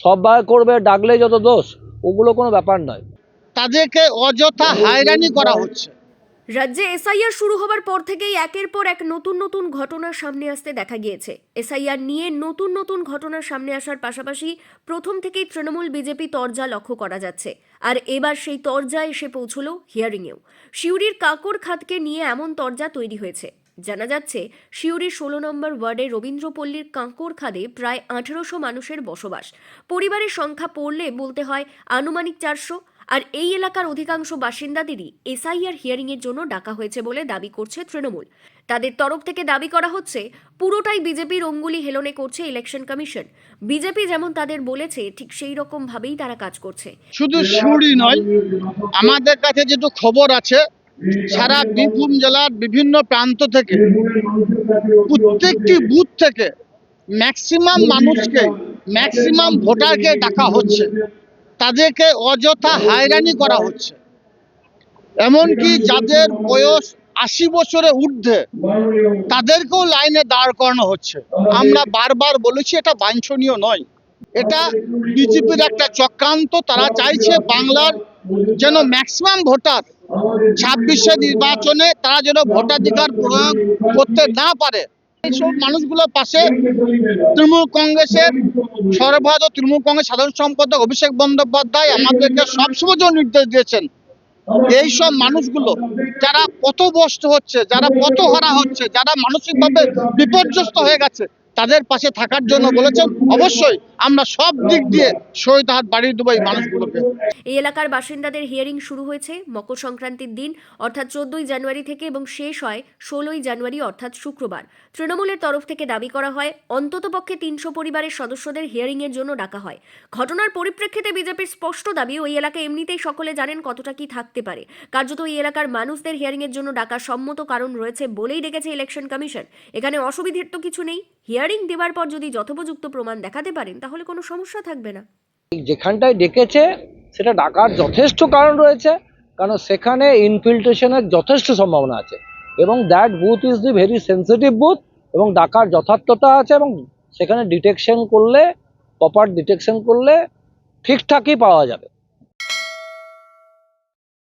সবাই করবে, ডাকলেই যত দোষ, ওগুলো কোনো ব্যাপার নয়। তাদেরকে অযথা হয়রানি করা হচ্ছে। রাজ্যে এসআইআর শুরু হবার পর থেকেই একের পর এক নতুন নতুন ঘটনা সামনে আসতে দেখা গিয়েছে। এসআইআর নিয়ে নতুন নতুন ঘটনা সামনে আসার পাশাপাশি প্রথম থেকেই তৃণমূল বিজেপি তরজা লক্ষ্য করা যাচ্ছে। আর এবার সেই তরজা এসে পৌঁছলো হিয়ারিংয়েও। সিউড়ির কাকর খাতকে নিয়ে এমন তরজা তৈরি হয়েছে। জানা যাচ্ছে, সিউড়ির 16 নম্বর ওয়ার্ডে রবীন্দ্রপল্লীর কাঁকর খাদে প্রায় 1800 মানুষের বসবাস। পরিবারের সংখ্যা পড়লে বলতে হয় আনুমানিক 400। আর এই এলাকার অধিকাংশ বাসিন্দাদেরই এসআইআর হিয়ারিংয়ের জন্য ডাকা হয়েছে বলে দাবি করছে তৃণমূল। তাদের তরফ থেকে দাবি করা হচ্ছে, পুরোটাই বিজেপির অঙ্গুলি হেলনে করছে ইলেকশন কমিশন। বিজেপি যেমন তাদের বলেছে, ঠিক সেই রকম ভাবেই তারা কাজ করছে। শুধু সিউড়ি নয়, আমাদের কাছে যেটু খবর আছে, সারা বীরভূম জেলার বিভিন্ন প্রান্ত থেকে প্রত্যেকটি বুথ থেকে ম্যাক্সিমাম মানুষকে, ম্যাক্সিমাম ভোটারকে ডাকা হচ্ছে। তাদেরকে অযথা হয়রানি করা হচ্ছে। এমনকি যাদের বয়স 80 বছরের ঊর্ধ্বে তাদেরকেও লাইনে দাঁড় করানো হচ্ছে। আমরা বারবার বলেছি এটা বাঞ্ছনীয় নয়। এটা বিজেপির একটা চক্রান্ত। তারা চাইছে বাংলার যেন ম্যাক্সিমাম ভোটার 26শে নির্বাচনে তারা যেন ভোটাধিকার প্রয়োগ করতে না পারে। এইসব মানুষগুলোর পাশে তৃণমূল কংগ্রেসের সর্বভারতীয় তৃণমূল কংগ্রেস সাধারণ সম্পাদক অভিষেক বন্দ্যোপাধ্যায় আমাদেরকে সবসময় নির্দেশ দিয়েছেন, এইসব মানুষগুলো যারা পথভ্রষ্ট হচ্ছে, যারা পথহারা হচ্ছে, যারা মানসিকভাবে বিপর্যস্ত হয়ে গেছে, তাদের পাশে থাকার জন্য বলেছেন। অবশ্যই আমরা সব দিক দিয়ে শহীদ হাত বাড়িয়ে দেবো এই মানুষগুলোকে। এই এলাকার বাসিন্দাদের হিয়ারিং শুরু হয়েছে মকর সংক্রান্তির দিন অর্থাৎ 14ই জানুয়ারি থেকে এবং শেষ হয় 16ই জানুয়ারি অর্থাৎ শুক্রবার। তৃণমূলের তরফ থেকে দাবি করা হয়, অন্ততপক্ষে 300 পরিবারের সদস্যদের হিয়ারিংয়ের জন্য ডাকা হয়। ঘটনার পরিপ্রেক্ষিতে বিজেপির স্পষ্ট দাবি, ওই এলাকায় এমনিতেই সকলে জানেন কতটা কি থাকতে পারে। কার্যত এই এলাকার মানুষদের হিয়ারিংয়ের জন্য ডাকার সম্মত কারণ রয়েছে বলেই ডেকেছে ইলেকশন কমিশন। এখানে অসুবিধের তো কিছু নেই। হিয়ারিং দেওয়ার পর যদি যথোপযুক্ত প্রমাণ দেখাতে পারেন তাহলে কোনো সমস্যা থাকবে না। যেখানটায় ডেকেছে সেটা ডাকার যথেষ্ট কারণ রয়েছে, কারণ সেখানে ইনফিল্ট্রেশনের যথেষ্ট সম্ভাবনা আছে এবং that booth is the very sensitive booth এবং ডাকার যথার্থতা আছে এবং সেখানে ডিটেকশন করলে, প্রপার ডিটেকশন করলে ঠিকঠাকই পাওয়া যাবে।